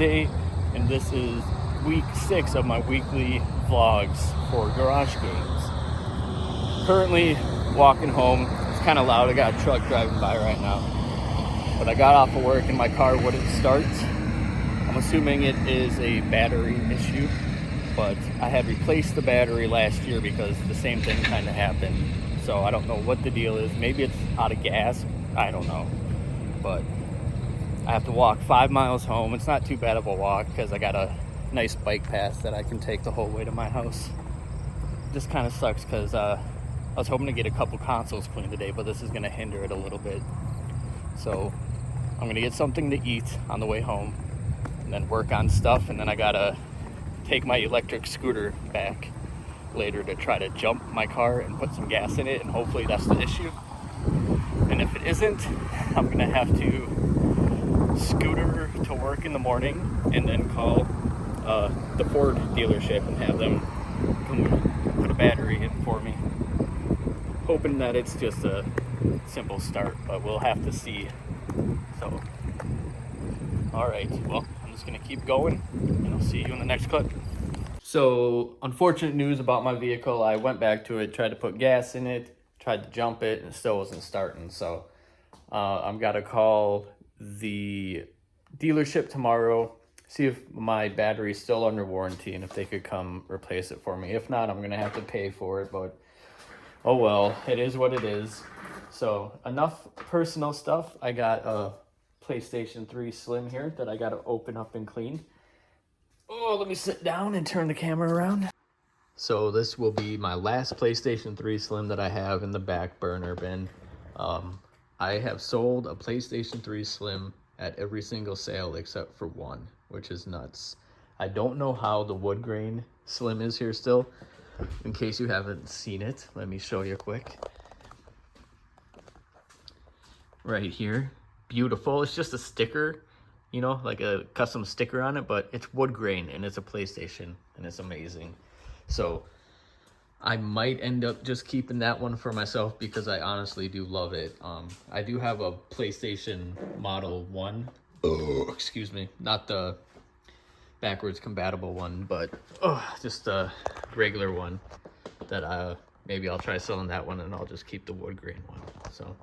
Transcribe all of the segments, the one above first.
Tuesday, and this is week 6 of my weekly vlogs for Garage Games. Currently walking home. It's kind of loud. I got a truck driving by right now, but I got off of work and my car wouldn't start. I'm assuming it is a battery issue, but I had replaced the battery last year because the same thing kind of happened. So I don't know what the deal is. Maybe it's out of gas. I don't know. But I have to walk 5 miles home. It's not too bad of a walk because I got a nice bike path that I can take the whole way to my house. Just kind of sucks because I was hoping to get a couple consoles cleaned today, but this is going to hinder it a little bit. So I'm going to get something to eat on the way home and then work on stuff. And then I got to take my electric scooter back later to try to jump my car and put some gas in it, and hopefully that's the issue. And if it isn't, I'm gonna have to scooter to work in the morning and then call the Ford dealership and have them come put a battery in for me, hoping that it's just a simple start, but we'll have to see. So all right, well, I'm just gonna keep going and I'll see you in the next clip. So, unfortunate news about my vehicle. I went back to it, tried to put gas in it, tried to jump it, and it still wasn't starting. So, I'm gotta call the dealership tomorrow, see if my battery's still under warranty and if they could come replace it for me. If not, I'm gonna have to pay for it, but oh well, it is what it is. So, enough personal stuff. I got a PlayStation 3 Slim here that I gotta open up and clean. Oh, let me sit down and turn the camera around. So this will be my last PlayStation 3 Slim that I have in the back burner bin. I have sold a PlayStation 3 Slim at every single sale except for one, which is nuts. I don't know how the wood grain Slim is here still. In case you haven't seen it, let me show you quick. Right here, beautiful. It's just a sticker, you know, like a custom sticker on it, but it's wood grain and it's a PlayStation and it's amazing. So I might end up just keeping that one for myself because I honestly do love it. I do have a PlayStation Model 1. Excuse me, not the backwards compatible one, but just a regular one that maybe I'll try selling that one and I'll just keep the wood grain one. So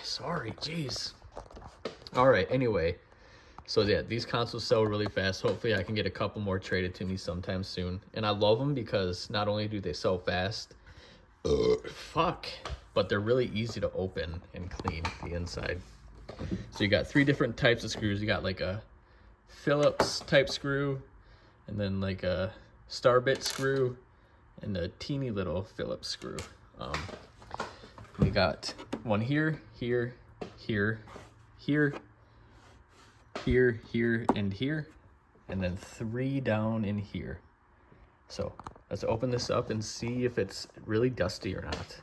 sorry, jeez. All right, anyway, so yeah, these consoles sell really fast. Hopefully I can get a couple more traded to me sometime soon. And I love them because not only do they sell fast, but they're really easy to open and clean the inside. So you got 3 different types of screws. You got like a Phillips type screw, and then like a Starbit screw, and a teeny little Phillips screw. We got one here, here, here, here, and here, and then 3 down in here. So let's open this up and see if it's really dusty or not.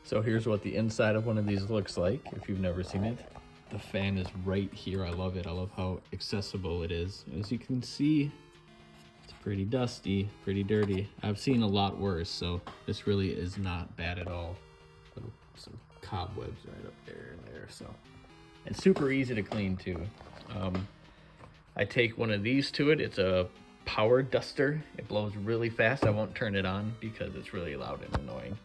So here's what the inside of one of these looks like if you've never seen it. The fan is right here. I love it. I love how accessible it is. As you can see, it's pretty dusty, pretty dirty. I've seen a lot worse, so this really is not bad at all. Some cobwebs right up there and there. So it's super easy to clean too. I take one of these to it. It's a power duster. It blows really fast. I won't turn it on because it's really loud and annoying.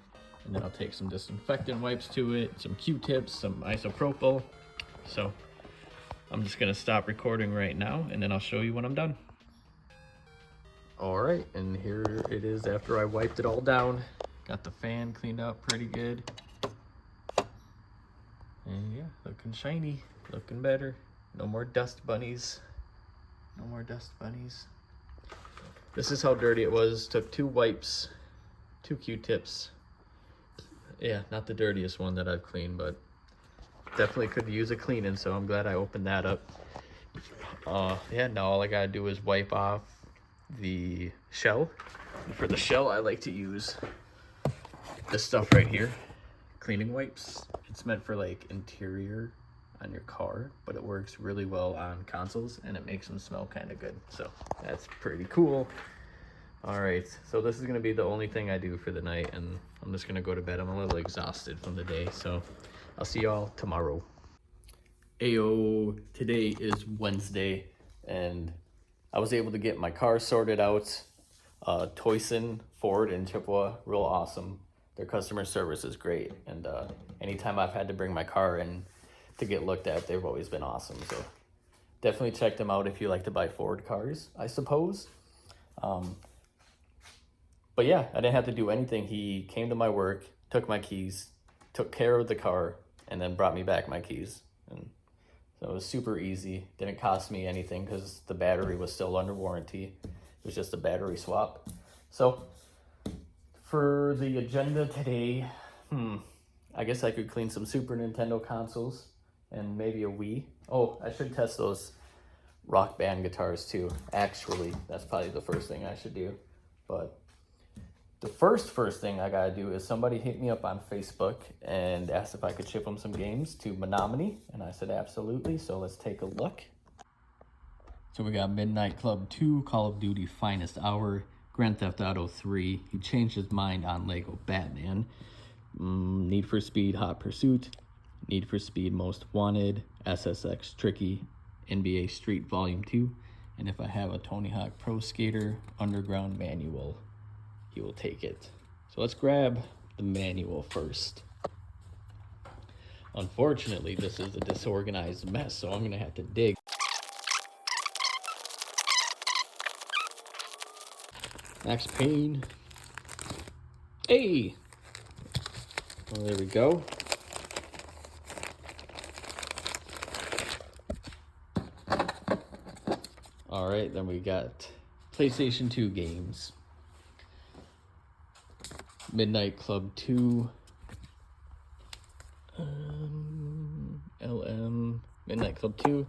And then I'll take some disinfectant wipes to it, some Q-tips, some isopropyl. So I'm just gonna stop recording right now and then I'll show you when I'm done. All right, and here it is after I wiped it all down. Got the fan cleaned up pretty good. And yeah, looking shiny, looking better. No more dust bunnies. No more dust bunnies. This is how dirty it was. Took 2 wipes, 2 Q-tips. Yeah, not the dirtiest one that I've cleaned, but definitely could use a cleaning, so I'm glad I opened that up. Yeah, now all I gotta do is wipe off the shell. And for the shell, I like to use this stuff right here, cleaning wipes. It's meant for like interior on your car, but it works really well on consoles and it makes them smell kind of good. So that's pretty cool. All right, so this is gonna be the only thing I do for the night, and I'm just gonna go to bed. I'm a little exhausted from the day, so I'll see y'all tomorrow. Ayo, today is Wednesday, and I was able to get my car sorted out. Toyson Ford in Chippewa, real awesome. Their customer service is great, and anytime I've had to bring my car in to get looked at, they've always been awesome. So definitely check them out if you like to buy Ford cars, I suppose. But yeah, I didn't have to do anything. He came to my work, took my keys, took care of the car, and then brought me back my keys. And so it was super easy. Didn't cost me anything because the battery was still under warranty. It was just a battery swap. So for the agenda today, I guess I could clean some Super Nintendo consoles and maybe a Wii. Oh, I should test those Rock Band guitars too. Actually, that's probably the first thing I should do. But the first thing I gotta do is somebody hit me up on Facebook and asked if I could ship them some games to Menominee, and I said absolutely, so let's take a look. So we got Midnight Club 2, Call of Duty Finest Hour, Grand Theft Auto 3, he changed his mind on Lego Batman, Need for Speed Hot Pursuit, Need for Speed Most Wanted, SSX Tricky, NBA Street Volume 2, and if I have a Tony Hawk Pro Skater Underground Manual, he will take it. So let's grab the manual first. Unfortunately, this is a disorganized mess, so I'm gonna have to dig. Max Payne. Hey! Well, there we go. All right, then we got PlayStation 2 games. Midnight Club 2, LM, Midnight Club 2.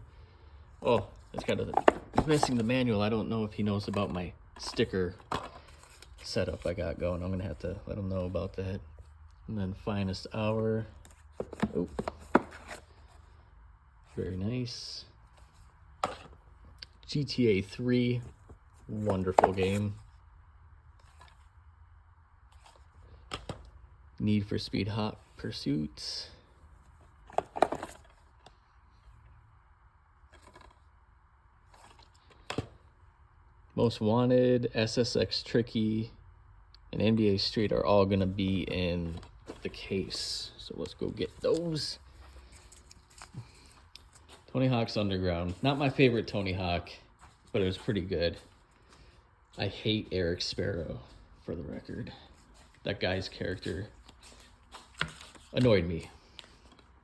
Oh, it's missing the manual. I don't know if he knows about my sticker setup I got going. I'm gonna have to let him know about that. And then Finest Hour. Oh, very nice. GTA 3, wonderful game. Need for Speed Hot Pursuits. Most Wanted, SSX Tricky, and NBA Street are all gonna be in the case. So let's go get those. Tony Hawk's Underground. Not my favorite Tony Hawk, but it was pretty good. I hate Eric Sparrow, for the record. That guy's character annoyed me.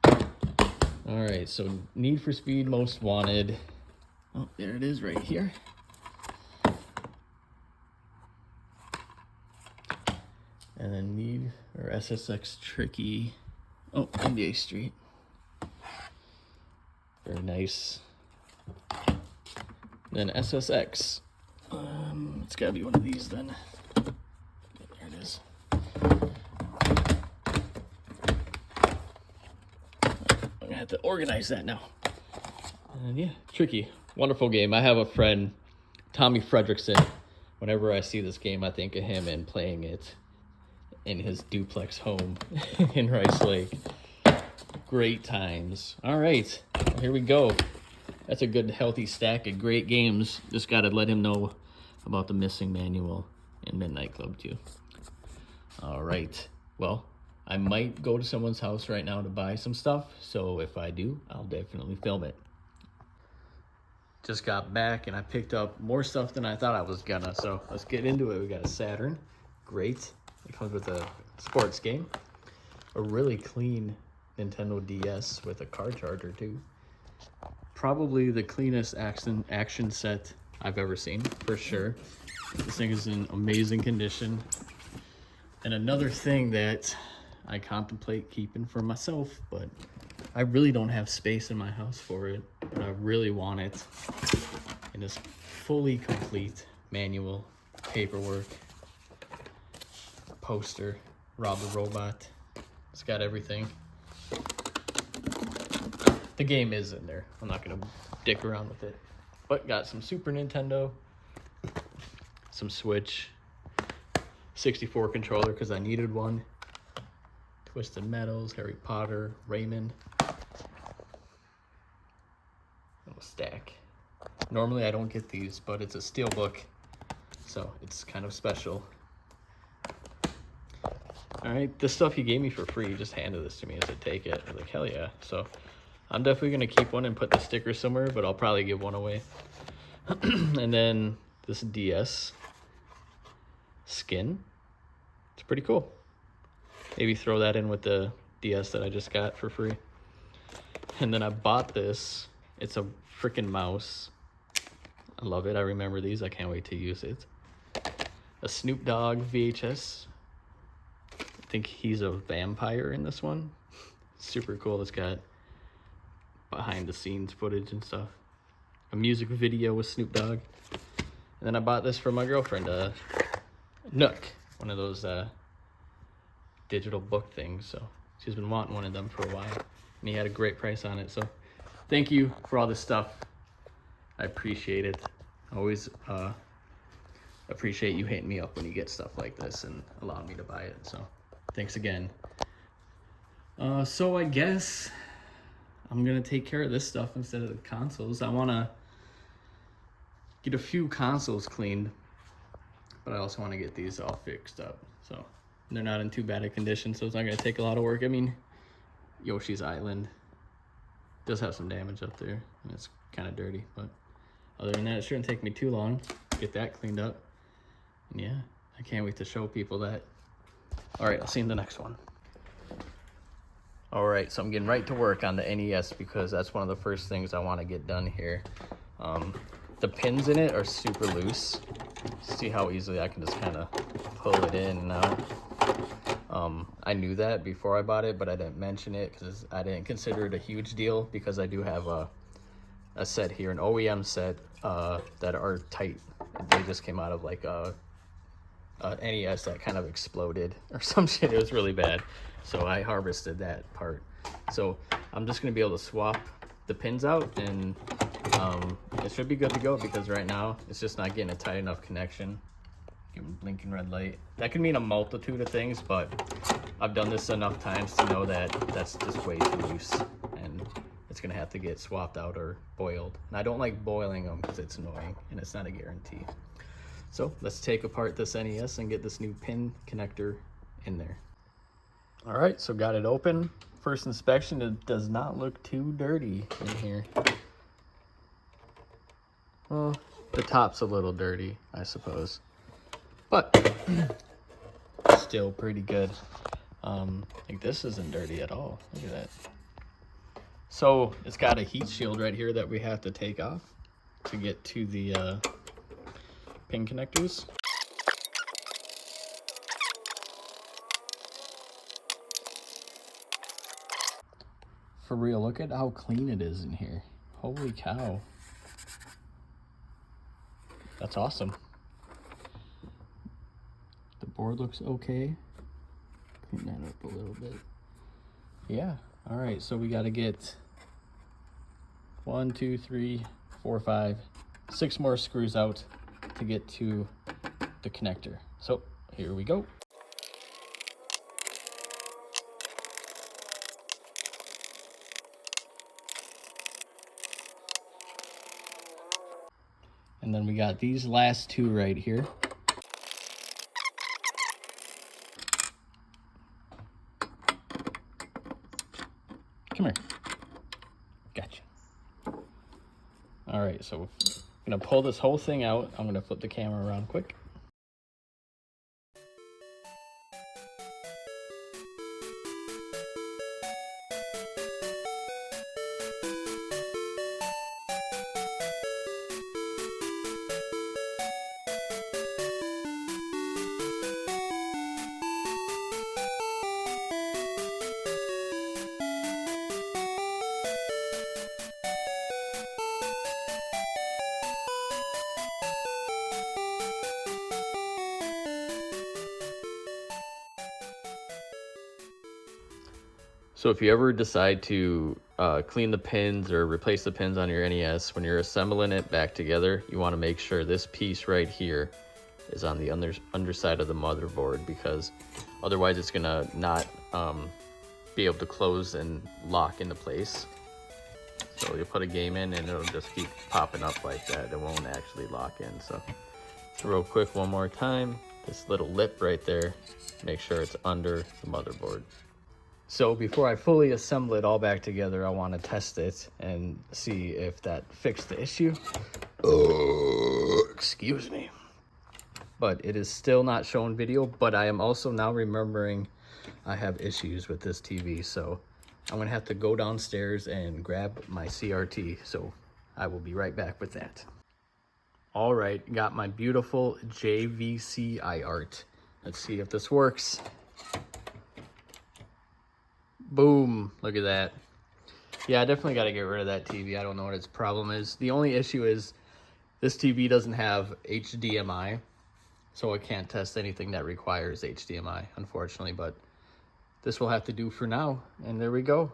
All right, so Need for Speed Most Wanted. Oh, there it is right here. And then SSX Tricky. Oh, NBA Street. Very nice. Then SSX. It's gotta be one of these then. There it is. I'm gonna have to organize that now. And yeah, Tricky. Wonderful game. I have a friend, Tommy Fredrickson. Whenever I see this game, I think of him and playing it in his duplex home in Rice Lake. Great times. All right, here we go. That's a good, healthy stack of great games. Just got to let him know about the missing manual in Midnight Club 2. All right. Well, I might go to someone's house right now to buy some stuff. So if I do, I'll definitely film it. Just got back and I picked up more stuff than I thought I was gonna. So let's get into it. We got a Saturn. Great. It comes with a sports game. A really clean Nintendo DS with a car charger too. Probably the cleanest action set I've ever seen, for sure. This thing is in amazing condition. And another thing that I contemplate keeping for myself, but I really don't have space in my house for it, but I really want it. It is fully complete manual, paperwork, poster, Rob the Robot. It's got everything. The game is in there. I'm not gonna dick around with it. But got some Super Nintendo, some Switch, 64 controller because I needed one. Twisted Metals, Harry Potter, Raymond. Little stack. Normally I don't get these, but it's a steel book, so it's kind of special. All right, this stuff he gave me for free. He just handed this to me and said, take it. I was like, hell yeah. So I'm definitely gonna keep one and put the sticker somewhere, but I'll probably give one away. And then this DS skin. It's pretty cool. Maybe throw that in with the DS that I just got for free. And then I bought this. It's a freaking mouse. I love it. I remember these. I can't wait to use it. A Snoop Dogg VHS. I think he's a vampire in this one. Super cool. It's got behind the scenes footage and stuff. A music video with Snoop Dogg. And then I bought this for my girlfriend, Nook, one of those digital book things. So she's been wanting one of them for a while, and he had a great price on it. So thank you for all this stuff. I appreciate it. Always appreciate you hitting me up when you get stuff like this and allowing me to buy it. So thanks again. So I guess I'm gonna take care of this stuff instead of the consoles. I wanna get a few consoles cleaned, but I also want to get these all fixed up. So they're not in too bad a condition, so it's not going to take a lot of work. I mean, Yoshi's Island does have some damage up there, and it's kind of dirty, but other than that, it shouldn't take me too long to get that cleaned up. And yeah, I can't wait to show people that. All right, I'll see you in the next one. All right, so I'm getting right to work on the NES because that's one of the first things I want to get done here. The pins in it are super loose. See how easily I can just kind of pull it in and out. I knew that before I bought it, but I didn't mention it because I didn't consider it a huge deal because I do have a set here, an OEM set that are tight. They just came out of like a NES that kind of exploded or some shit. It was really bad. So I harvested that part. So I'm just gonna be able to swap the pins out, and it should be good to go because right now it's just not getting a tight enough connection. Give them blinking red light. That could mean a multitude of things, but I've done this enough times to know that that's just way too loose and it's gonna have to get swapped out or boiled. And I don't like boiling them because it's annoying and it's not a guarantee. So let's take apart this NES and get this new pin connector in there. All right, so got it open. First inspection, it does not look too dirty in here. Well, the top's a little dirty, I suppose, but still pretty good. Like this isn't dirty at all. Look at that. So it's got a heat shield right here that we have to take off to get to the pin connectors. For real, look at how clean it is in here. Holy cow. That's awesome. The board looks okay. Clean that up a little bit. Yeah, all right, so we gotta get 1, 2, 3, 4, 5, 6 more screws out to get to the connector. So here we go. And then we got these last two right here. Come here. Gotcha. All right, so I'm gonna pull this whole thing out. I'm gonna flip the camera around quick. So if you ever decide to clean the pins or replace the pins on your NES, when you're assembling it back together, you want to make sure this piece right here is on the underside of the motherboard, because otherwise it's gonna not be able to close and lock into place. So you put a game in and it'll just keep popping up like that. It won't actually lock in. So real quick, one more time, this little lip right there, make sure it's under the motherboard. So before I fully assemble it all back together, I want to test it and see if that fixed the issue. Excuse me. But it is still not showing video, but I am also now remembering I have issues with this TV. So I'm gonna have to go downstairs and grab my CRT. So I will be right back with that. All right, got my beautiful JVCI art. Let's see if this works. Boom, look at that. Yeah, I definitely got to get rid of that TV. I don't know what its problem is. The only issue is this TV doesn't have HDMI, so it can't test anything that requires HDMI, unfortunately, but this will have to do for now. And there we go,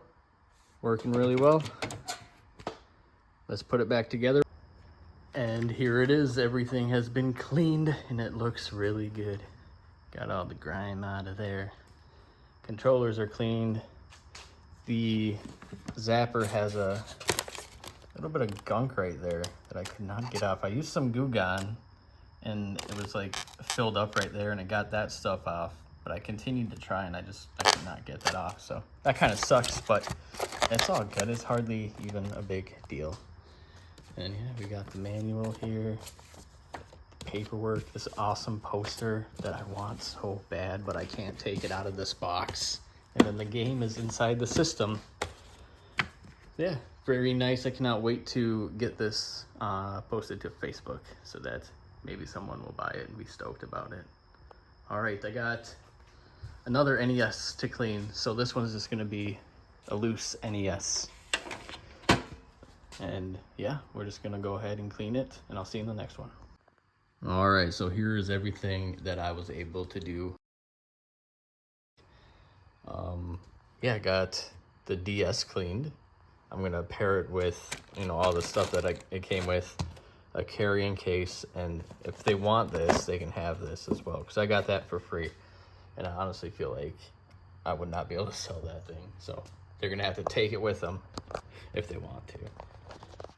working really well. Let's put it back together. And here it is. Everything has been cleaned and it looks really good. Got all the grime out of there. Controllers are cleaned. The zapper has a little bit of gunk right there that I could not get off. I used some Goo Gone and it was like filled up right there and it got that stuff off. But I continued to try and I could not get that off. So that kind of sucks, but it's all good. It's hardly even a big deal. And yeah, we got the manual here, paperwork, this awesome poster that I want so bad, but I can't take it out of this box. And then the game is inside the system. Yeah, very nice. I cannot wait to get this posted to Facebook so that maybe someone will buy it and be stoked about it. All right, I got another NES to clean. So this one is just gonna be a loose NES. And yeah, we're just gonna go ahead and clean it and I'll see you in the next one. All right, so here is everything that I was able to do. Yeah, I got the DS cleaned. I'm gonna pair it with, you know, all the stuff that it came with, a carrying case, and if they want this, they can have this as well, because I got that for free. And I honestly feel like I would not be able to sell that thing, so they're gonna have to take it with them if they want to.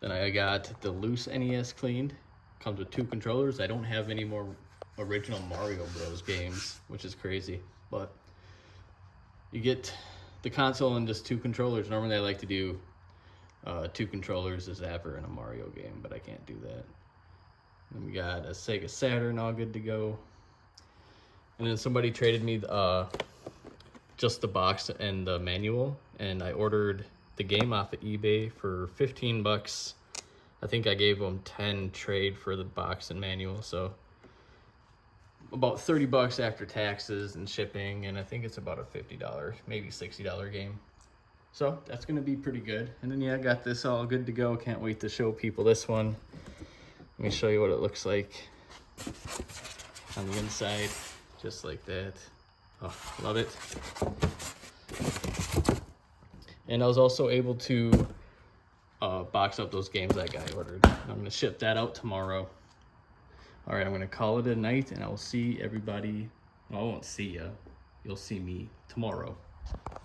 Then I got the loose NES cleaned. Comes with 2 controllers. I don't have any more original Mario Bros games, which is crazy, but you get the console and just 2 controllers. Normally I like to do 2 controllers, a zapper, and a Mario game, but I can't do that. Then we got a Sega Saturn all good to go. And then somebody traded me just the box and the manual, and I ordered the game off of eBay for 15 bucks. I think I gave them 10 trade for the box and manual, so about 30 bucks after taxes and shipping, and I think it's about a $50, maybe $60 game. So that's gonna be pretty good. And then yeah, I got this all good to go. Can't wait to show people this one. Let me show you what it looks like on the inside, just like that. Oh, love it. And I was also able to box up those games that guy ordered. I'm gonna ship that out tomorrow. All right, I'm gonna call it a night, and I will see everybody. Well, I won't see ya. You'll see me tomorrow.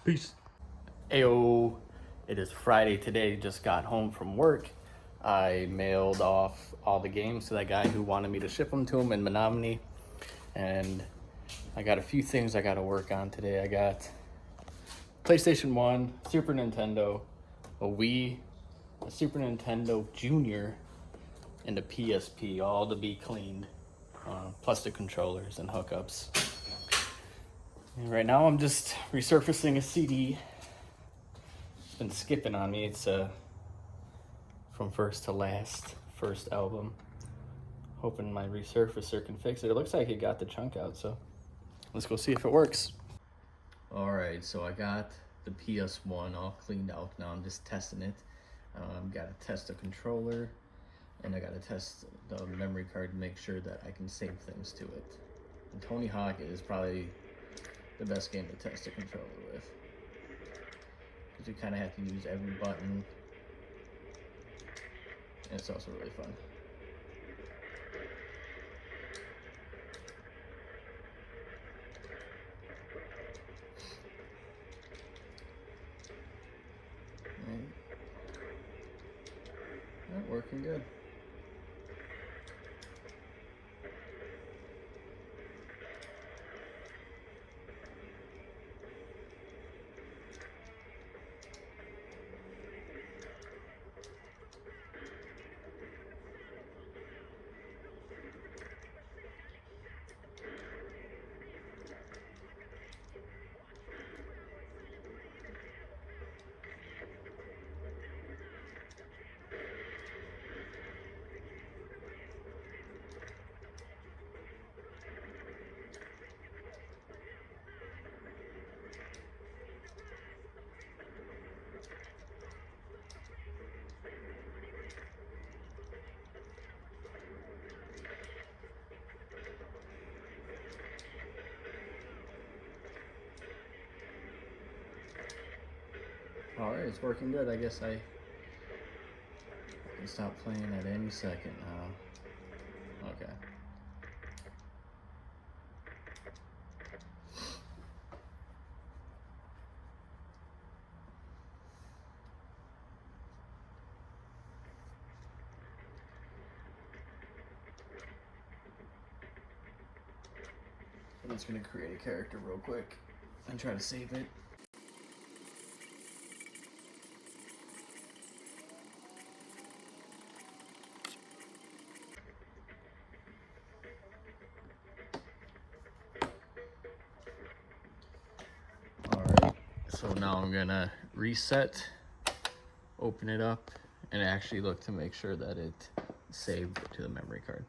Peace. Ayo, it is Friday today. Just got home from work. I mailed off all the games to that guy who wanted me to ship them to him in Menominee. And I got a few things I gotta work on today. I got PlayStation 1, Super Nintendo, a Wii, a Super Nintendo Junior, and a PSP, all to be cleaned, plus the controllers and hookups. And right now I'm just resurfacing a CD. It's been skipping on me. It's from first to last, first album. Hoping my resurfacer can fix it. It looks like it got the chunk out, so let's go see if it works. All right, so I got the PS1 all cleaned out. Now I'm just testing it. Got to test the controller, and I got to test the memory card to make sure that I can save things to it. And Tony Hawk is probably the best game to test a controller with. because you kind of have to use every button. And it's also really fun. Right, working good. Alright, it's working good. I guess I can stop playing at any second now. Okay. I'm just gonna create a character real quick and try to save it. Alright, so now I'm gonna reset, open it up, and actually look to make sure that it saved to the memory card.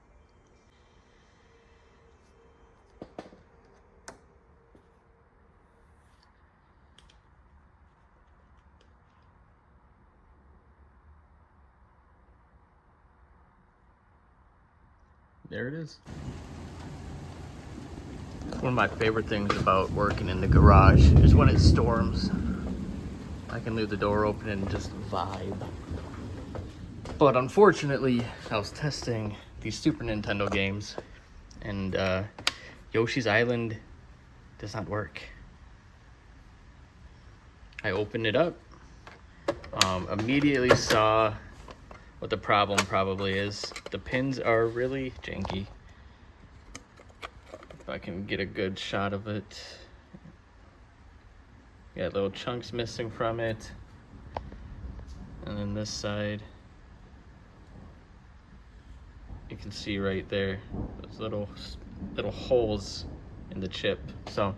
There it is. One of my favorite things about working in the garage is when it storms. I can leave the door open and just vibe. But unfortunately, I was testing these Super Nintendo games, and Yoshi's Island does not work. I opened it up, immediately saw what the problem probably is. The pins are really janky. If I can get a good shot of it. Got little chunks missing from it. And then this side, you can see right there, those little holes in the chip. So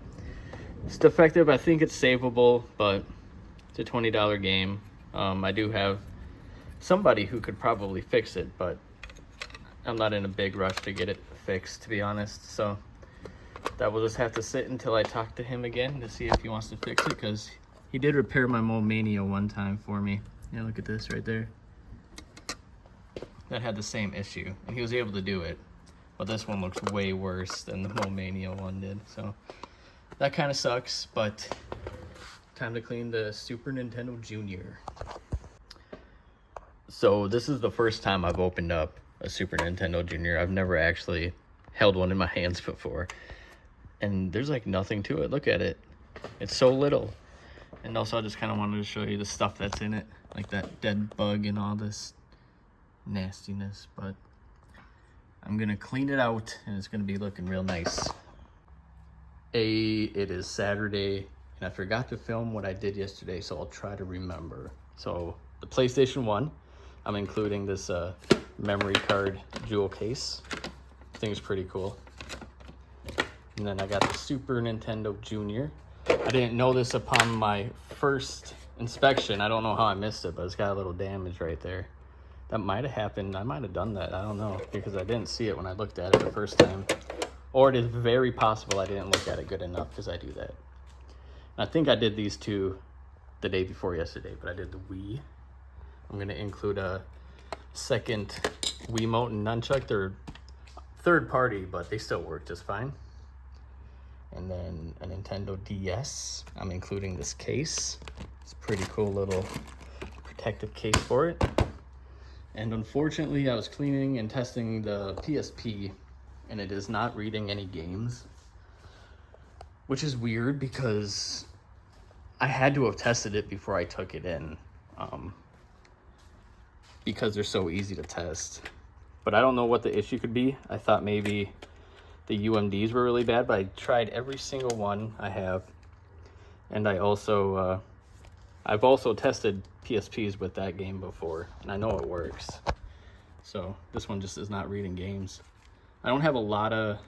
it's defective. I think it's savable, but it's a $20 game. I do have somebody who could probably fix it, but I'm not in a big rush to get it fixed, to be honest. So that will just have to sit until I talk to him again to see if he wants to fix it, because he did repair my Mole Mania one time for me. Yeah, look at this right there. That had the same issue, and he was able to do it. But this one looks way worse than the Mole Mania one did. So that kind of sucks, but time to clean the Super Nintendo Junior. So this is the first time I've opened up a Super Nintendo Junior. I've never actually held one in my hands before. And there's like nothing to it. Look at it. It's so little. And also I just kind of wanted to show you the stuff that's in it. Like that dead bug and all this nastiness. But I'm going to clean it out and it's going to be looking real nice. It is Saturday and I forgot to film what I did yesterday, so I'll try to remember. So the PlayStation 1. I'm including this memory card jewel case. I think it's pretty cool. And then I got the Super Nintendo Junior. I didn't know this upon my first inspection. I don't know how I missed it, but it's got a little damage right there. That might have happened. I might have done that. I don't know, because I didn't see it when I looked at it the first time. Or it is very possible I didn't look at it good enough, because I do that. And I think I did these two the day before yesterday, but I did the Wii. I'm going to include a second Wiimote and nunchuck. They're third party, but they still work just fine. And then a Nintendo DS. I'm including this case. It's a pretty cool little protective case for it. And unfortunately, I was cleaning and testing the PSP, and it is not reading any games, which is weird because I had to have tested it before I took it in, because they're so easy to test. But I don't know what the issue could be. I thought maybe the UMDs were really bad, but I tried every single one I have. And I've also tested PSPs with that game before, and I know it works. So this one just is not reading games. I don't have a lot of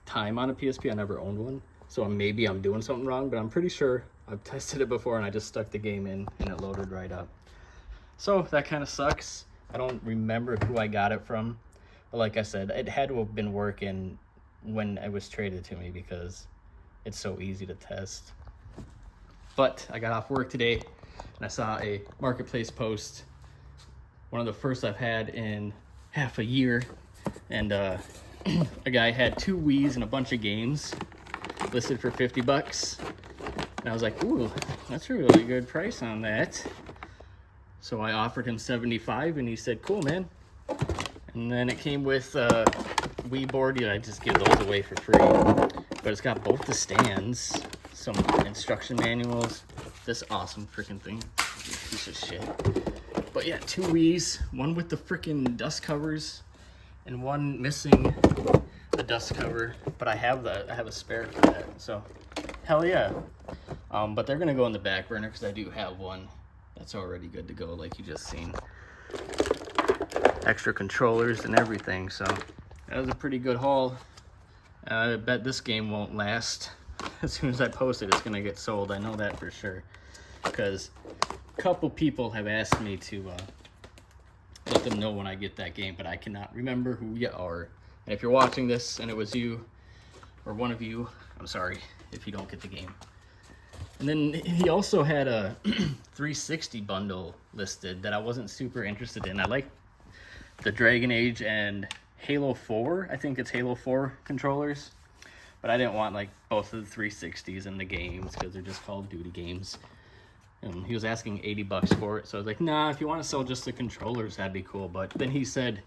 time on a PSP. I never owned one, so maybe I'm doing something wrong, but I'm pretty sure I've tested it before and I just stuck the game in and it loaded right up. So that kind of sucks. I don't remember who I got it from, but like I said, it had to have been working when it was traded to me because it's so easy to test. But I got off work today and I saw a marketplace post, one of the first I've had in half a year, and a guy had 2 Wiis and a bunch of games listed for $50. And I was like, ooh, that's a really good price on that. So I offered him $75 and he said, cool, man. And then it came with a Wii board. I just give those away for free. But it's got both the stands, some instruction manuals, this awesome freaking thing, piece of shit. But yeah, 2 Wiis, one with the freaking dust covers and one missing the dust cover. But I have a spare for that, so hell yeah. But they're gonna go in the back burner because I do have one that's already good to go, like you just seen. Extra controllers and everything, so that was a pretty good haul. I bet this game won't last. As soon as I post it, it's gonna get sold. I know that for sure, because a couple people have asked me to let them know when I get that game, but I cannot remember who you are. And if you're watching this and it was you or one of you, I'm sorry if you don't get the game. And then he also had a 360 bundle listed that I wasn't super interested in. I like the Dragon Age and Halo 4, I think it's Halo 4 controllers, but I didn't want like both of the 360s and the games because they're just Call of Duty games. And he was asking $80 for it, so I was like, nah, if you want to sell just the controllers, that'd be cool. But then he said,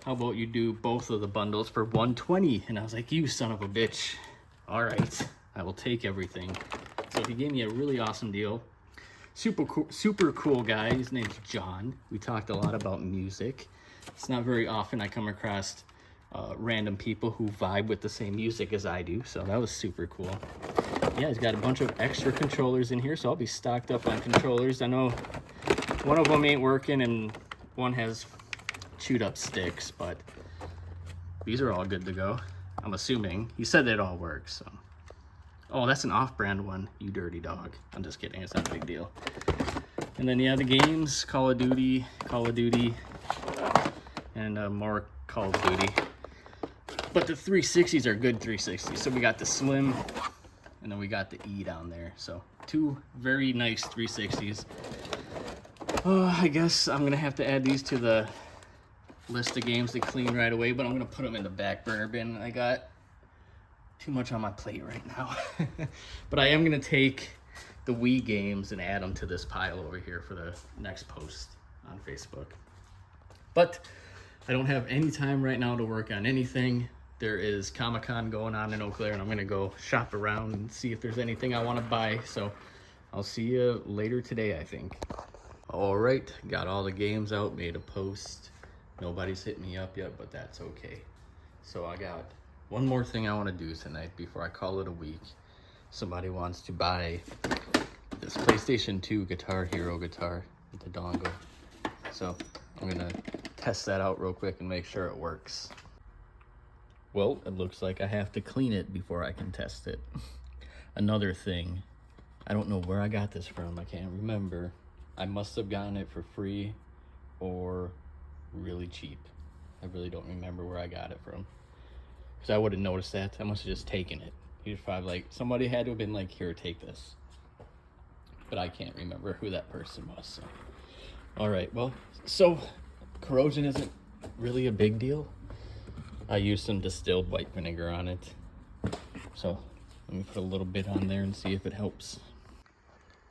how about you do both of the bundles for $120? And I was like, you son of a bitch. All right, I will take everything. So he gave me a really awesome deal. Super cool guy. His name's John. We talked a lot about music. It's not very often I come across random people who vibe with the same music as I do, so that was super cool. Yeah, he's got a bunch of extra controllers in here, so I'll be stocked up on controllers. I know one of them ain't working and one has chewed up sticks, but these are all good to go. I'm assuming. He said it all works, so. Oh, that's an off-brand one, you dirty dog. I'm just kidding, it's not a big deal. And then yeah, the games, Call of Duty, and more Call of Duty. But the 360s are good 360s. So we got the Slim, and then we got the E down there. So 2 very nice 360s. I guess I'm gonna have to add these to the list of games to clean right away, but I'm gonna put them in the back burner bin. I got too much on my plate right now. But I am gonna take the Wii games and add them to this pile over here for the next post on Facebook. But I don't have any time right now to work on anything. There is Comic-Con going on in Eau Claire, and I'm gonna go shop around and see if there's anything I wanna buy. So I'll see you later today, I think. All right, got all the games out, made a post. Nobody's hit me up yet, but that's okay. So I got one more thing I wanna do tonight before I call it a week. Somebody wants to buy this PlayStation 2 Guitar Hero guitar with the dongle. So I'm gonna test that out real quick and make sure it works. Well, it looks like I have to clean it before I can test it. Another thing, I don't know where I got this from, I can't remember. I must have gotten it for free or really cheap. I really don't remember where I got it from, because I would have noticed that. I must have just taken it. He's probably like, somebody had to have been like, here, take this. But I can't remember who that person was. So. All right, well, so corrosion isn't really a big deal. I used some distilled white vinegar on it. So Let me put a little bit on there and see if it helps.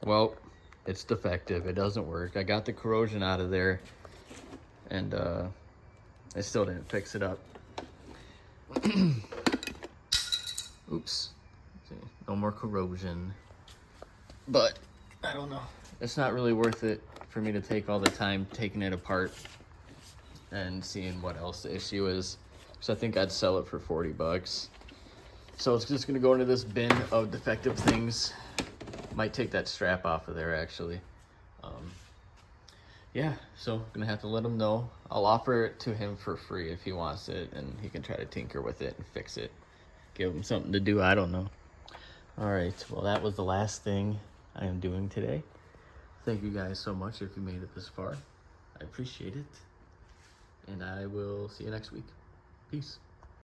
Well, it's defective. It doesn't work. I got the corrosion out of there, and I still didn't fix it up. Oops. No more corrosion. But I don't know. It's not really worth it for me to take all the time taking it apart and seeing what else the issue is. So I think I'd sell it for 40 bucks. So it's just gonna go into this bin of defective things. Might take that strap off of there actually. Yeah, so I'm gonna have to let him know. I'll offer it to him for free if he wants it, and he can try to tinker with it and fix it. Give him something to do, I don't know. All right, well that was the last thing I am doing today. Thank you guys so much if you made it this far. I appreciate it. And I will see you next week. Peace.